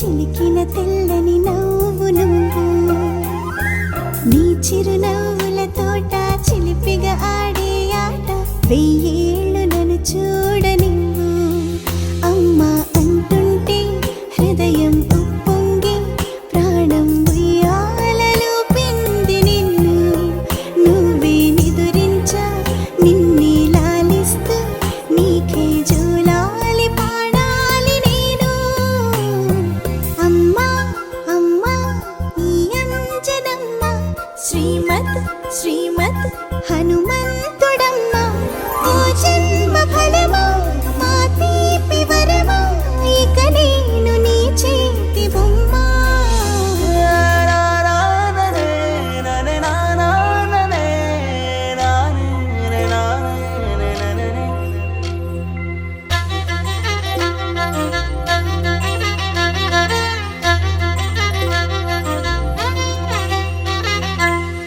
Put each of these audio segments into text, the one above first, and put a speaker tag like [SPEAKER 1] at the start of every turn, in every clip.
[SPEAKER 1] చిలికిన తెల్లని నవ్వు నువ్వు నీ చిరునవ్వుల తోట చిలిపిగా ఆడే ఆట వెయ్యేళ్ళు నన్ను చూడనివ్వు అమ్మా అంటుంటే హృదయం ఉప్పొంగి ప్రాణం ఉయ్యాలలో పింది నిన్ను నువ్వే నిదురించా నిన్నే లాలిస్తూ నీకే జోలాలి పాడాలి నేను అమ్మా అమ్మా ఈ అంజనమ్మ శ్రీమత్ శ్రీమత్ హనుమంతుడమ్మ ఓ జన్మ ఫలమా మా తీపి వరమా ఇక నేను నీ చేతి బొమ్మ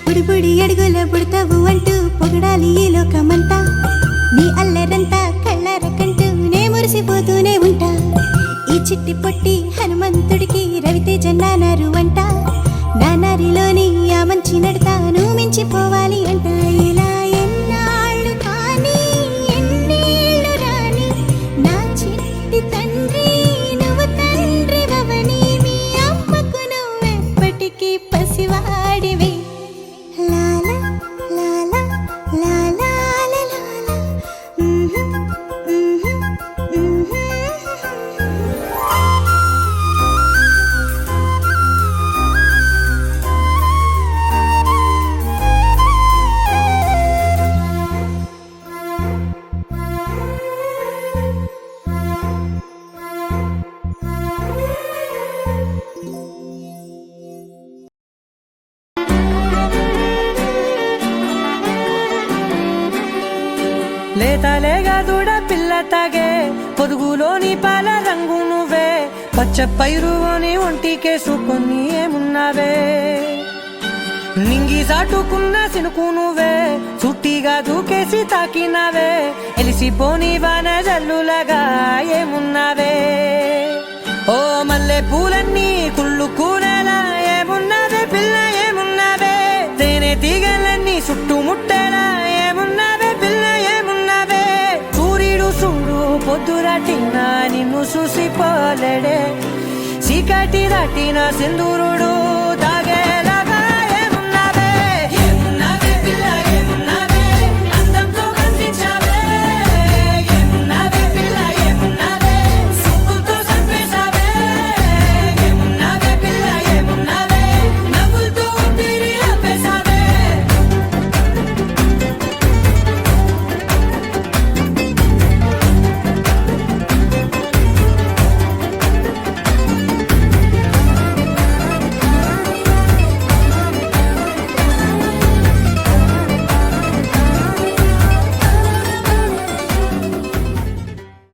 [SPEAKER 1] బుడి బుడి అడుగుల పుడతావు అంటూ పొగడాలి ఈ లోకమంతా నీ అల్లరంతా కళ్ళారకంటూ నే మురిసిపోతూనే ఉంటా ఈ చిట్టి పొట్టి హనుమంతుడికి రవితేజ నానారు అంట నానారిలోని ఆ మంచి నడతాను మించిపోవాలి అంట ఇలా ఎన్నాళ్ళు కానీ ఎన్నేళ్ళు రాని నా చిట్టి తండ్రి నువ్వు తండ్రి వవని మీ అమ్మకు నువ్వెప్పటికీ పసివాడివి లాలా లాలా లాలా లాలా
[SPEAKER 2] లేతలేగా దూడ పిల్ల తాగే పొదుగులోని పాల రంగు నువ్వే పచ్చ పైరుని ఒంటికేసుకొని ఏమున్నావే నింగి సాటుకున్న సినుకు నువ్వే చుట్టిగా దూకేసి తాకినావే ఎలిసిపోని వాన జల్లులాగా ఏమున్నావే ఓ మల్లె పూలన్నీ కుళ్ళు కూరేలా ఏమున్నావే పిల్ల ఏమున్నావే తేనె తీగలన్నీ చుట్టుముట్టేలా ఏమున్నావే పిల్ల ఏమున్నావే సూర్యుడు చూడు పొద్దురాటినా నిన్ను చూసిపోలేడే చీకటి దాటిన సింధూరుడు